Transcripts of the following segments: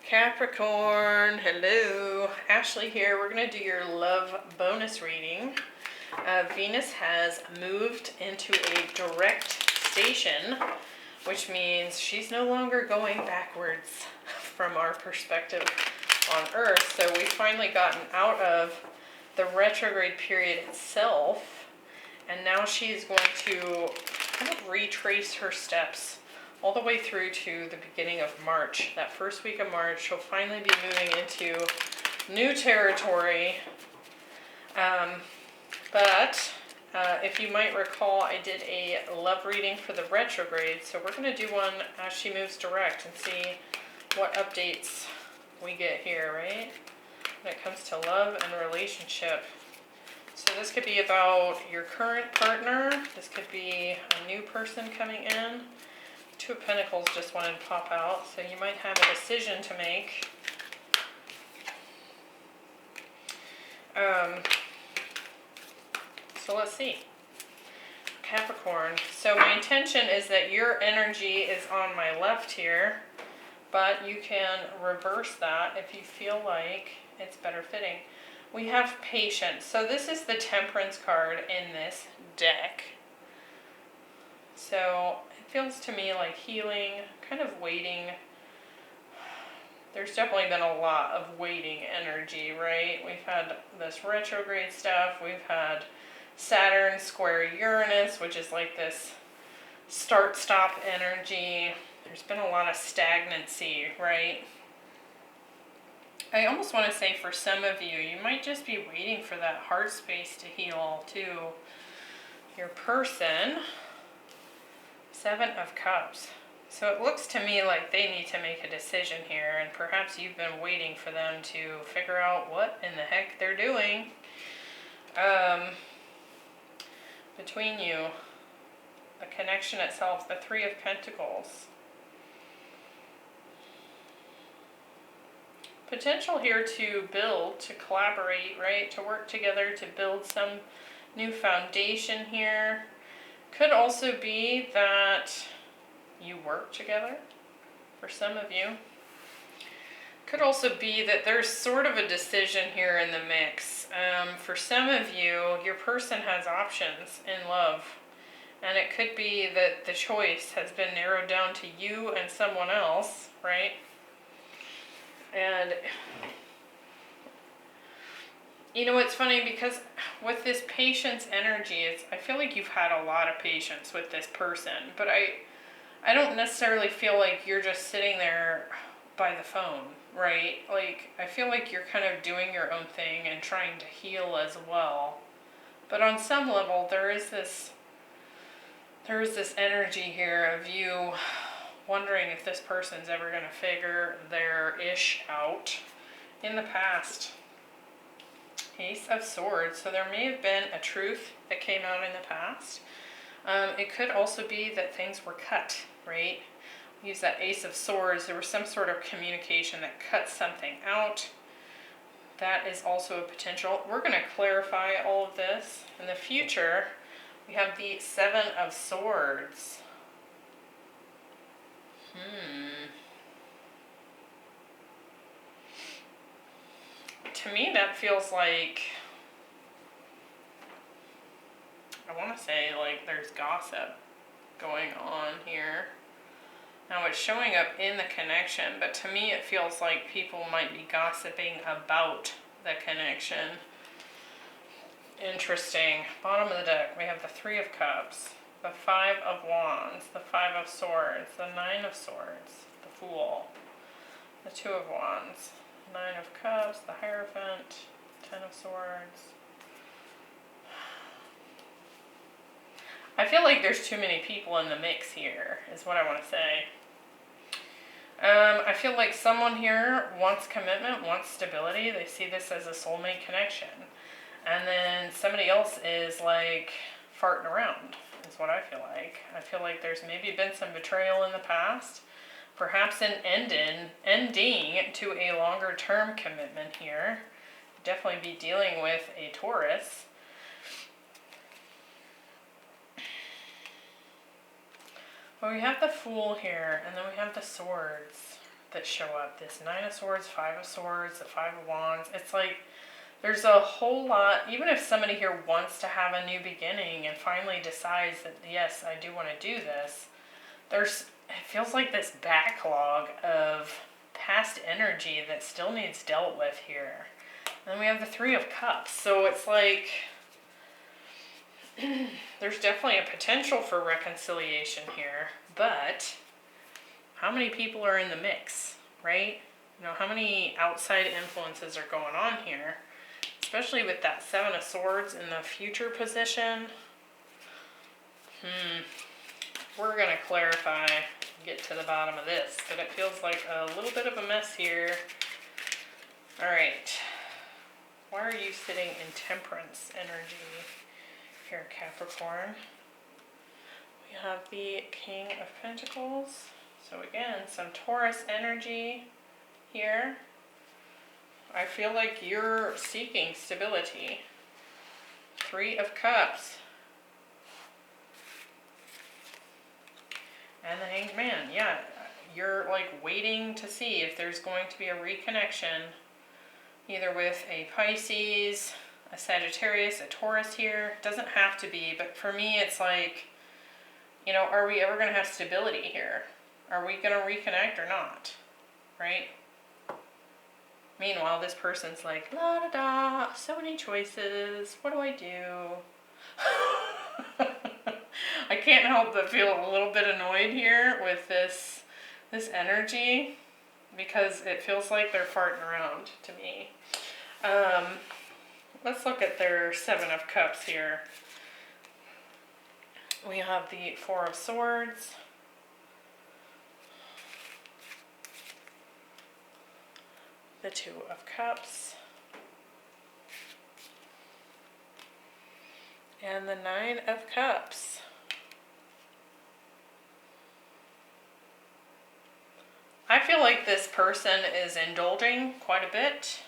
Capricorn, hello. Ashley here. We're going to do your love bonus reading. Venus has moved into a direct station, which means she's no longer going backwards from our perspective on Earth. So we've finally gotten out of the retrograde period itself, and now she's going to kind of retrace her steps all the way through to the beginning of March. That first week of March, she'll finally be moving into new territory. But if you might recall, I did a love reading for the retrograde, so we're going to do one as she moves direct and see what updates we get here, right? When it comes to love and relationship. So this could be about your current partner. This could be a new person coming in. Two of Pentacles just wanted to pop out, so you might have a decision to make. So let's see. Capricorn. So my intention is that your energy is on my left here, but you can reverse that if you feel like it's better fitting. We have patience. So this is the Temperance card in this deck. So it feels to me like healing, kind of waiting. There's definitely been a lot of waiting energy, right? We've had this retrograde stuff. We've had Saturn square Uranus, which is like this start-stop energy. There's been a lot of stagnancy, right? I almost want to say for some of you, you might just be waiting for that heart space to heal too. Your person, Seven of Cups. So it looks to me like they need to make a decision here, and perhaps you've been waiting for them to figure out what in the heck they're doing. Between you, the connection itself, the Three of Pentacles. Potential here to build, to collaborate, right? To work together to build some new foundation here. Could also be that you work together for some of you. Could also be that there's sort of a decision here in the mix. For some of you, your person has options in love. And it could be that the choice has been narrowed down to you and someone else, right? And you know, it's funny because with this patience energy, I feel like you've had a lot of patience with this person, but I don't necessarily feel like you're just sitting there by the phone, right? Like, I feel like you're kind of doing your own thing and trying to heal as well. But on some level, there is this energy here of you wondering if this person's ever going to figure their ish out. In the past, Ace of Swords. So there may have been a truth that came out in the past. It could also be that things were cut, right? Use that Ace of Swords. There was some sort of communication that cut something out. That is also a potential. We're going to clarify all of this in the future. We have the Seven of Swords. To me, that feels like, I want to say like there's gossip going on here. Now it's showing up in the connection, but to me it feels like people might be gossiping about the connection. Interesting. Bottom of the deck, we have the Three of Cups, the Five of Wands, the Five of Swords, the Nine of Swords, the Fool, the Two of Wands, Nine of Cups, the Hierophant, Ten of Swords. I feel like there's too many people in the mix here, is what I want to say. I feel like someone here wants commitment, wants stability. They see this as a soulmate connection. And then somebody else is like farting around, is what I feel like. I feel like there's maybe been some betrayal in the past. Perhaps an ending to a longer term commitment here. Definitely be dealing with a Taurus. Well, we have the Fool here, and then we have the Swords. that show up. This Nine of Swords, Five of Swords, the Five of Wands. It's like there's a whole lot, even if somebody here wants to have a new beginning and finally decides that, yes, I do want to do this, it feels like this backlog of past energy that still needs dealt with here. And then we have the Three of Cups. So it's like there's definitely a potential for reconciliation here, but how many people are in the mix, right? You know, how many outside influences are going on here? Especially with that Seven of Swords in the future position. We're going to clarify, get to the bottom of this, but it feels like a little bit of a mess here. All right. Why are you sitting in Temperance energy here, Capricorn? We have the King of Pentacles. So again, some Taurus energy here. I feel like you're seeking stability. Three of Cups. And the Hanged Man. Yeah, you're like waiting to see if there's going to be a reconnection, either with a Pisces, a Sagittarius, a Taurus here. It doesn't have to be, but for me it's like, you know, are we ever going to have stability here? Are we going to reconnect or not? Right? Meanwhile, this person's like, la da da, so many choices. What do I do? I can't help but feel a little bit annoyed here with this energy, because it feels like they're farting around to me. Let's look at their Seven of Cups here. We have the Four of Swords. The Two of Cups. And the Nine of Cups. I feel like this person is indulging quite a bit.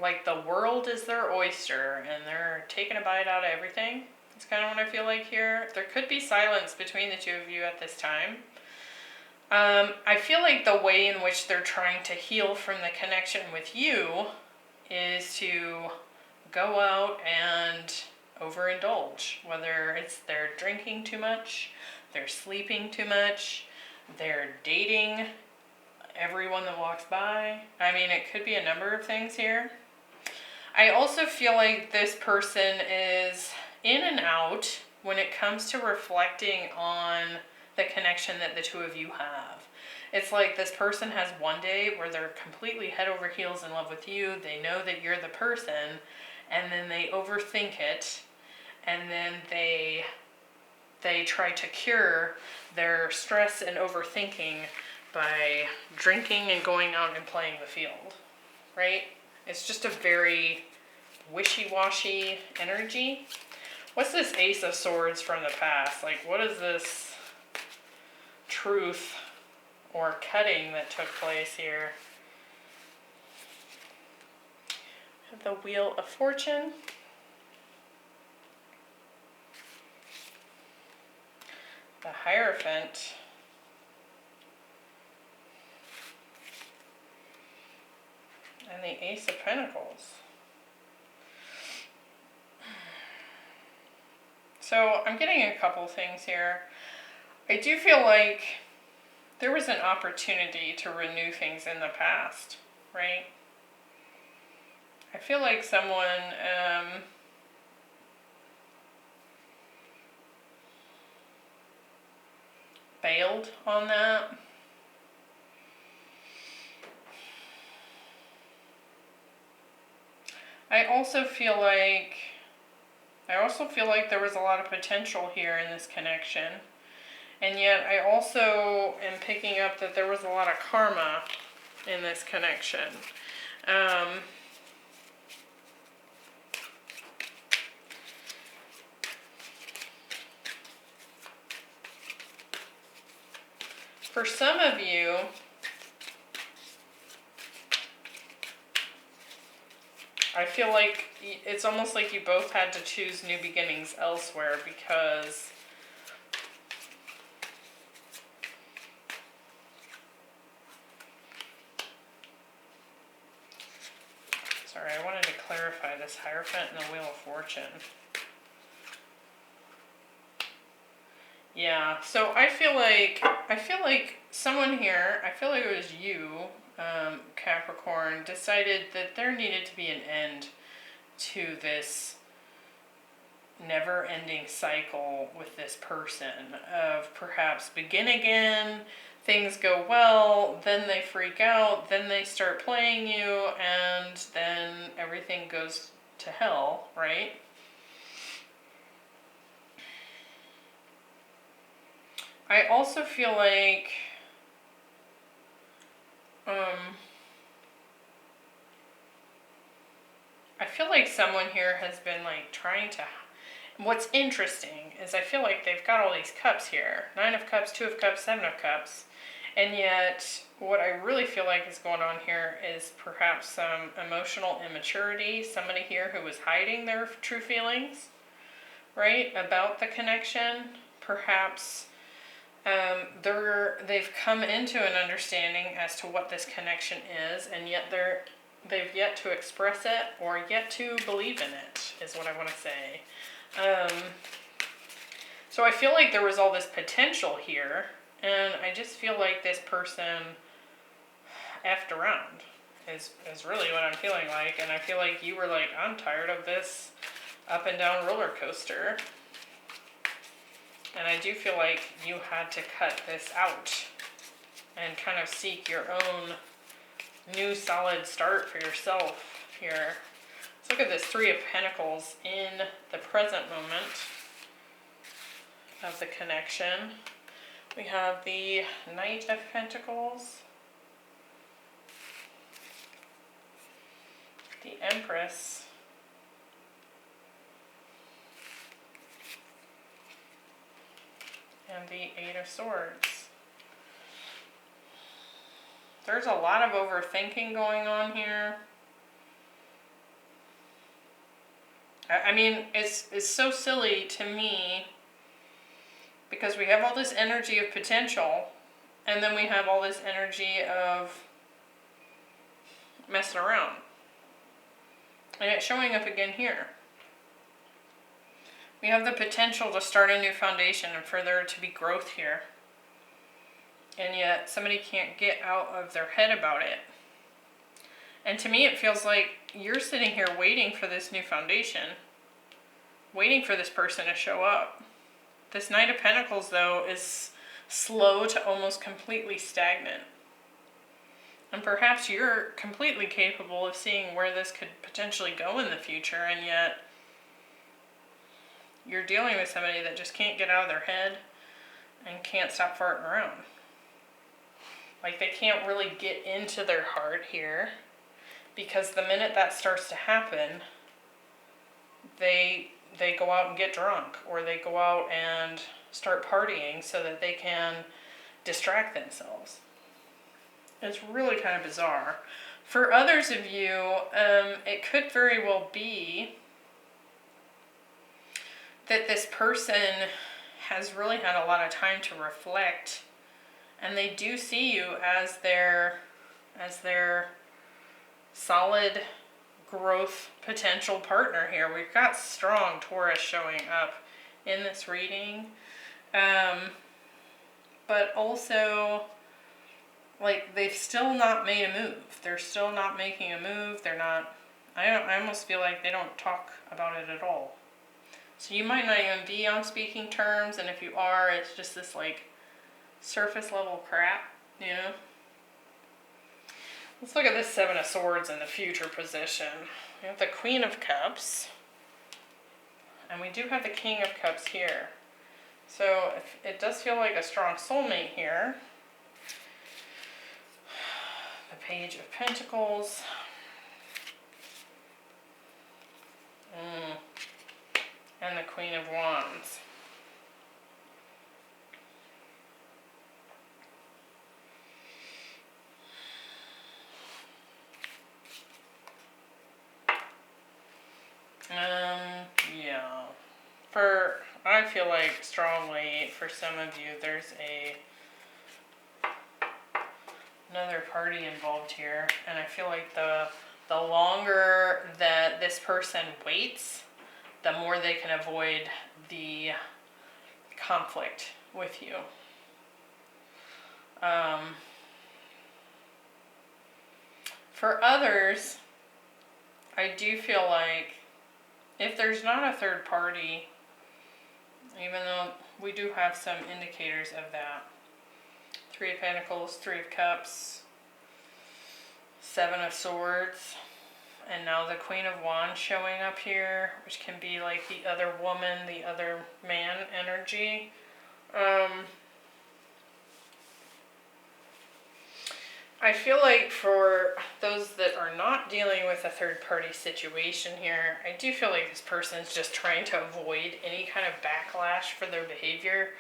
Like the world is their oyster and they're taking a bite out of everything. That's kind of what I feel like here. There could be silence between the two of you at this time. I feel like the way in which they're trying to heal from the connection with you is to go out and overindulge. Whether it's they're drinking too much, they're sleeping too much, they're dating everyone that walks by. I mean, it could be a number of things here. I also feel like this person is in and out when it comes to reflecting on the connection that the two of you have. It's like this person has one day where they're completely head over heels in love with you. They know that you're the person, and then they overthink it, and then they try to cure their stress and overthinking by drinking and going out and playing the field, right? It's just a very wishy-washy energy. What's this Ace of Swords from the past? Like, what is this truth or cutting that took place here? The Wheel of Fortune. The Hierophant. And the Ace of Pentacles. So I'm getting a couple things here. I do feel like there was an opportunity to renew things in the past, right? I feel like someone bailed on that. I also feel like there was a lot of potential here in this connection. And yet I also am picking up that there was a lot of karma in this connection. For some of you, I feel like it's almost like you both had to choose new beginnings elsewhere, because this Hierophant and the Wheel of Fortune. Yeah, so I feel like someone here, I feel like it was you, Capricorn, decided that there needed to be an end to this never-ending cycle with this person of perhaps begin again, things go well, then they freak out, then they start playing you, and then everything goes to hell, right? I also feel like someone here has been like trying to. What's interesting is I feel like they've got all these cups here. 9 of Cups, 2 of Cups, 7 of Cups. And yet what I really feel like is going on here is perhaps some emotional immaturity. Somebody here who was hiding their true feelings, right, about the connection. Perhaps they've come into an understanding as to what this connection is, and yet they've yet to express it or yet to believe in it, is what I want to say. So I feel like there was all this potential here, and I just feel like this person effed around is really what I'm feeling like. And I feel like you were like, I'm tired of this up and down roller coaster. And I do feel like you had to cut this out and kind of seek your own new solid start for yourself here. Let's look at this 3 of Pentacles in the present moment of the connection. We have the Knight of Pentacles, the Empress, and the 8 of Swords. There's a lot of overthinking going on here. I mean, it's so silly to me because we have all this energy of potential, and then we have all this energy of messing around. And it's showing up again here. We have the potential to start a new foundation and for there to be growth here. And yet somebody can't get out of their head about it. And to me it feels like you're sitting here waiting for this new foundation. Waiting for this person to show up. This Knight of Pentacles, though, is slow to almost completely stagnant. And perhaps you're completely capable of seeing where this could potentially go in the future, and yet you're dealing with somebody that just can't get out of their head and can't stop farting around. Like, they can't really get into their heart here, because the minute that starts to happen, they go out and get drunk, or they go out and start partying so that they can distract themselves. It's really kind of bizarre. For others of you, it could very well be that this person has really had a lot of time to reflect, and they do see you as their solid growth potential partner here. We've got strong Taurus showing up in this reading, but also like they've still not made a move. They're still not making a move. They're not. I almost feel like they don't talk about it at all. So you might not even be on speaking terms, and if you are, it's just this like surface level crap, you know. Let's look at this 7 of Swords in the future position. We have the Queen of Cups. And we do have the King of Cups here. So it does feel like a strong soulmate here. The Page of Pentacles. And the Queen of Wands. Yeah. I feel like strongly for some of you, there's another party involved here, and I feel like the the longer that this person waits, the more they can avoid the conflict with you. For others, I do feel like if there's not a third party, even though we do have some indicators of that, 3 of Pentacles, 3 of Cups, 7 of Swords, and now the Queen of Wands showing up here, which can be like the other woman, the other man energy. I feel like for those that are not dealing with a third party situation here, I do feel like this person's just trying to avoid any kind of backlash for their behavior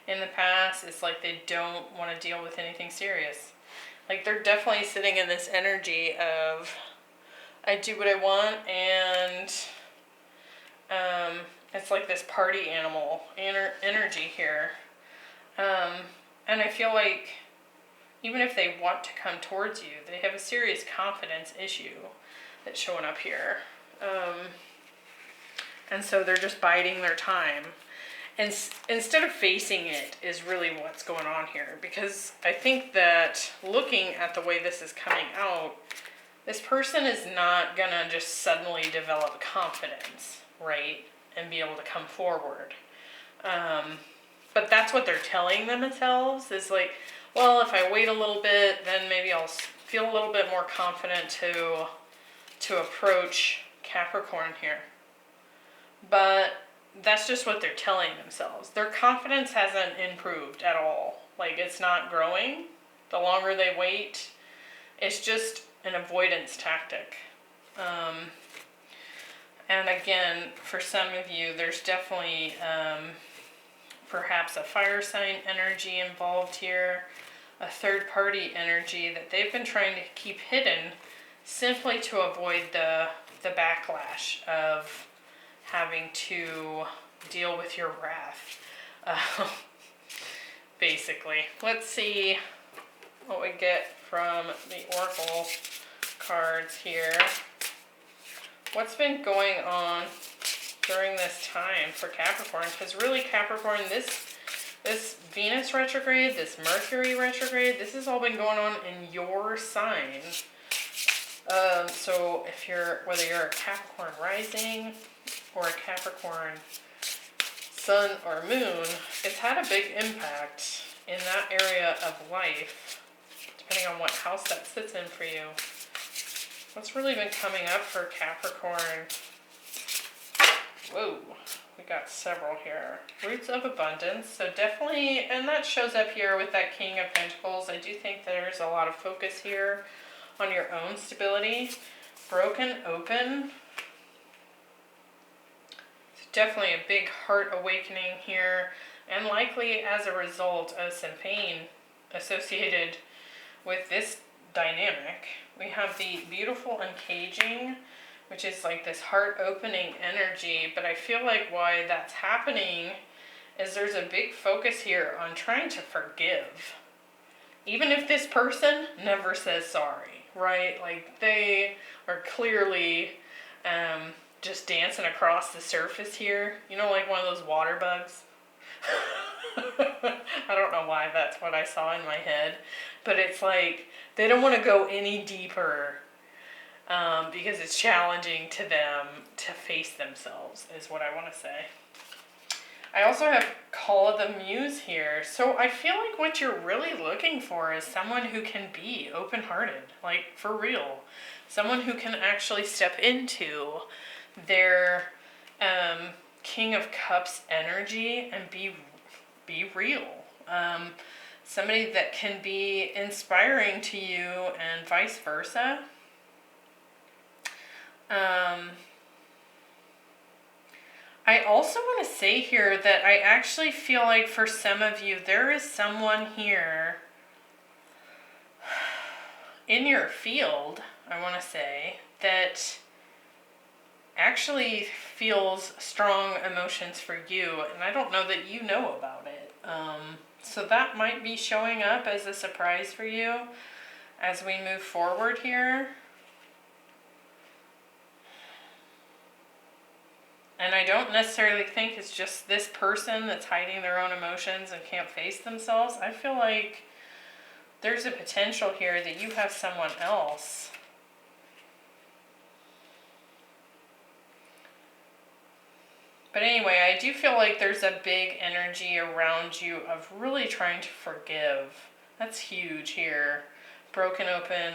in the past. It's like they don't want to deal with anything serious. Like they're definitely sitting in this energy of, I do what I want, and it's like this party animal energy here. And I feel like even if they want to come towards you, they have a serious confidence issue that's showing up here. And so they're just biding their time. And instead of facing it is really what's going on here. Because I think that looking at the way this is coming out, this person is not going to just suddenly develop confidence, right? And be able to come forward. But that's what they're telling themselves, is like, well, if I wait a little bit, then maybe I'll feel a little bit more confident to approach Capricorn here. But that's just what they're telling themselves. Their confidence hasn't improved at all. Like, it's not growing. The longer they wait, it's just an avoidance tactic. And again, for some of you, there's definitely perhaps a fire sign energy involved here, a third party energy that they've been trying to keep hidden simply to avoid the backlash of having to deal with your wrath. Basically. Let's see what we get from the Oracle cards here. What's been going on during this time for Capricorn? Because really, Capricorn, this Venus retrograde, this Mercury retrograde, this has all been going on in your sign. So if whether you're a Capricorn rising or a Capricorn sun or moon, it's had a big impact in that area of life, depending on what house that sits in for you. What's really been coming up for Capricorn? Whoa, we got several here. Roots of abundance, so definitely, and that shows up here with that King of Pentacles. I do think there's a lot of focus here on your own stability. Broken open. It's definitely a big heart awakening here, and likely as a result of some pain associated with this dynamic. We have the beautiful uncaging, which is like this heart-opening energy, but I feel like why that's happening is there's a big focus here on trying to forgive. Even if this person never says sorry, right? Like they are clearly just dancing across the surface here. You know, like one of those water bugs? I don't know why that's what I saw in my head, but it's like they don't want to go any deeper because it's challenging to them to face themselves, is what I want to say. I also have Call of the Muse here. So I feel like what you're really looking for is someone who can be open-hearted, like for real. Someone who can actually step into their King of Cups energy and be real. Somebody that can be inspiring to you and vice versa. I also want to say here that I actually feel like for some of you, there is someone here in your field, I want to say, that actually feels strong emotions for you, and I don't know that you know about it. So that might be showing up as a surprise for you as we move forward here. And I don't necessarily think it's just this person that's hiding their own emotions and can't face themselves. I feel like there's a potential here that you have someone else. But anyway, I do feel like there's a big energy around you of really trying to forgive. That's huge here. Broken open,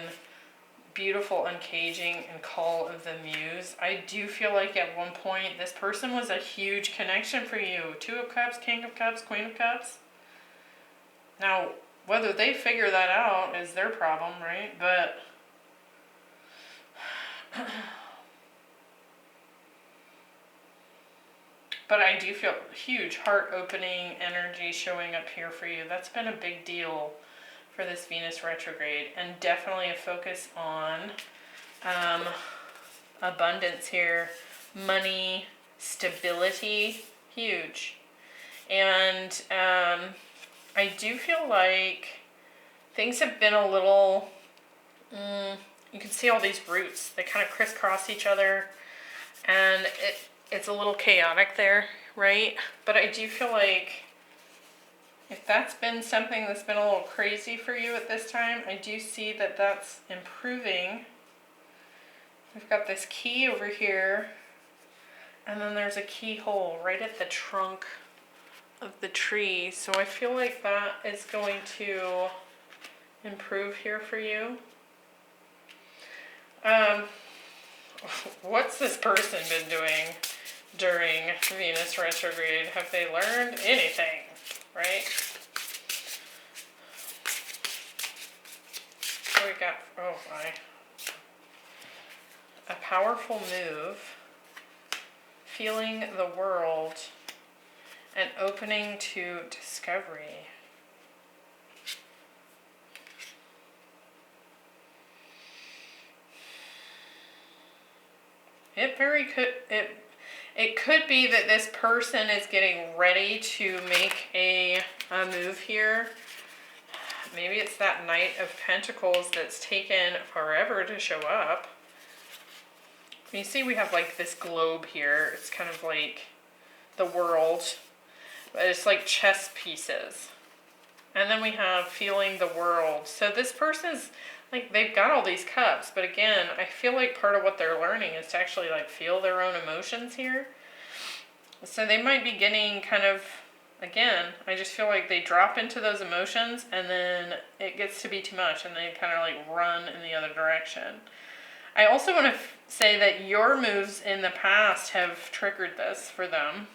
beautiful uncaging, and call of the muse. I do feel like at one point this person was a huge connection for you. 2 of Cups, King of Cups, Queen of Cups. Now, whether they figure that out is their problem, right? But I do feel huge heart-opening energy showing up here for you. That's been a big deal for this Venus retrograde, and definitely a focus on abundance here, money, stability, huge. And I do feel like things have been a little, you can see all these roots, they kind of crisscross each other, and it's a little chaotic there, right? But I do feel like if that's been something that's been a little crazy for you at this time, I do see that that's improving. We've got this key over here, and then there's a keyhole right at the trunk of the tree. So I feel like that is going to improve here for you. What's this person been doing during Venus retrograde? Have they learned anything, right? So we got, oh my, a powerful move, feeling the world, and opening to discovery. It could be that this person is getting ready to make a move here. Maybe it's that Knight of Pentacles that's taken forever to show up. You see we have like this globe here. It's kind of like the world, but it's like chess pieces. And then we have feeling the world. So this person's like, they've got all these cups, but again, I feel like part of what they're learning is to actually like feel their own emotions here. So they might be getting kind of, again, I just feel like they drop into those emotions and then it gets to be too much and they kind of like run in the other direction. I also want to say that your moves in the past have triggered this for them.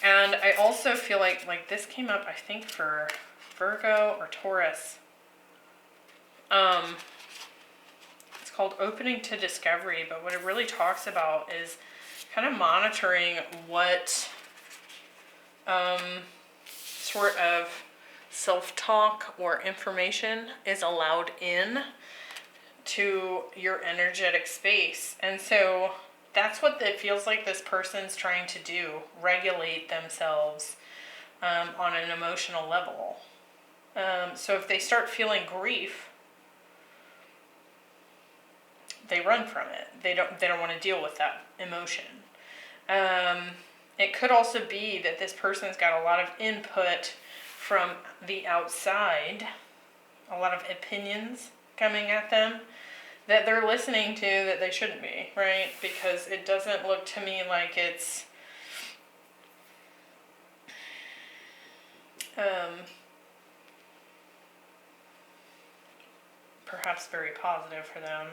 And I also feel like this came up, I think, for Virgo or Taurus. It's called Opening to Discovery, but what it really talks about is kind of monitoring what sort of self-talk or information is allowed in to your energetic space. And so that's what it feels like this person's trying to do, regulate themselves on an emotional level. So if they start feeling grief, they run from it. They don't want to deal with that emotion. It could also be that this person's got a lot of input from the outside, a lot of opinions coming at them that they're listening to that they shouldn't be, right? Because it doesn't look to me like it's perhaps very positive for them.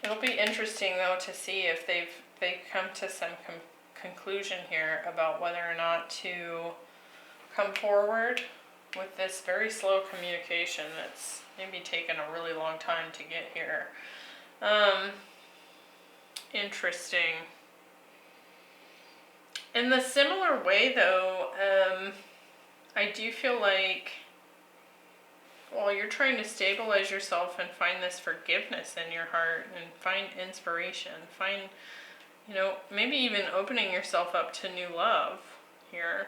It'll be interesting though to see if they come to some conclusion here about whether or not to come forward with this very slow communication that's maybe taken a really long time to get here. Interesting. In the similar way though, I do feel like, well, you're trying to stabilize yourself and find this forgiveness in your heart and find inspiration. Find, maybe even opening yourself up to new love here.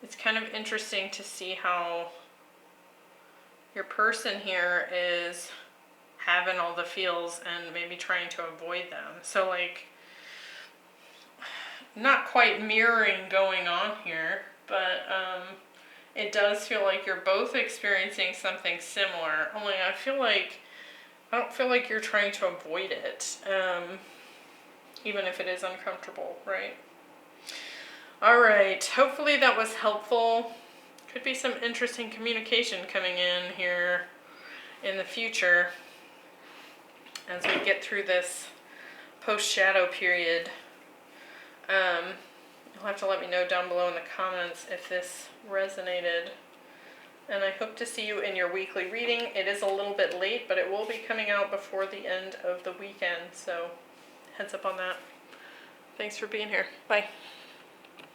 It's kind of interesting to see how your person here is having all the feels and maybe trying to avoid them. So like, not quite mirroring going on here, but it does feel like you're both experiencing something similar, only I don't feel like you're trying to avoid it, even if it is uncomfortable, right? All right, hopefully that was helpful. Could be some interesting communication coming in here in the future as we get through this post-shadow period. You'll have to let me know down below in the comments if this resonated. And I hope to see you in your weekly reading. It is a little bit late, but it will be coming out before the end of the weekend. So heads up on that. Thanks for being here. Bye.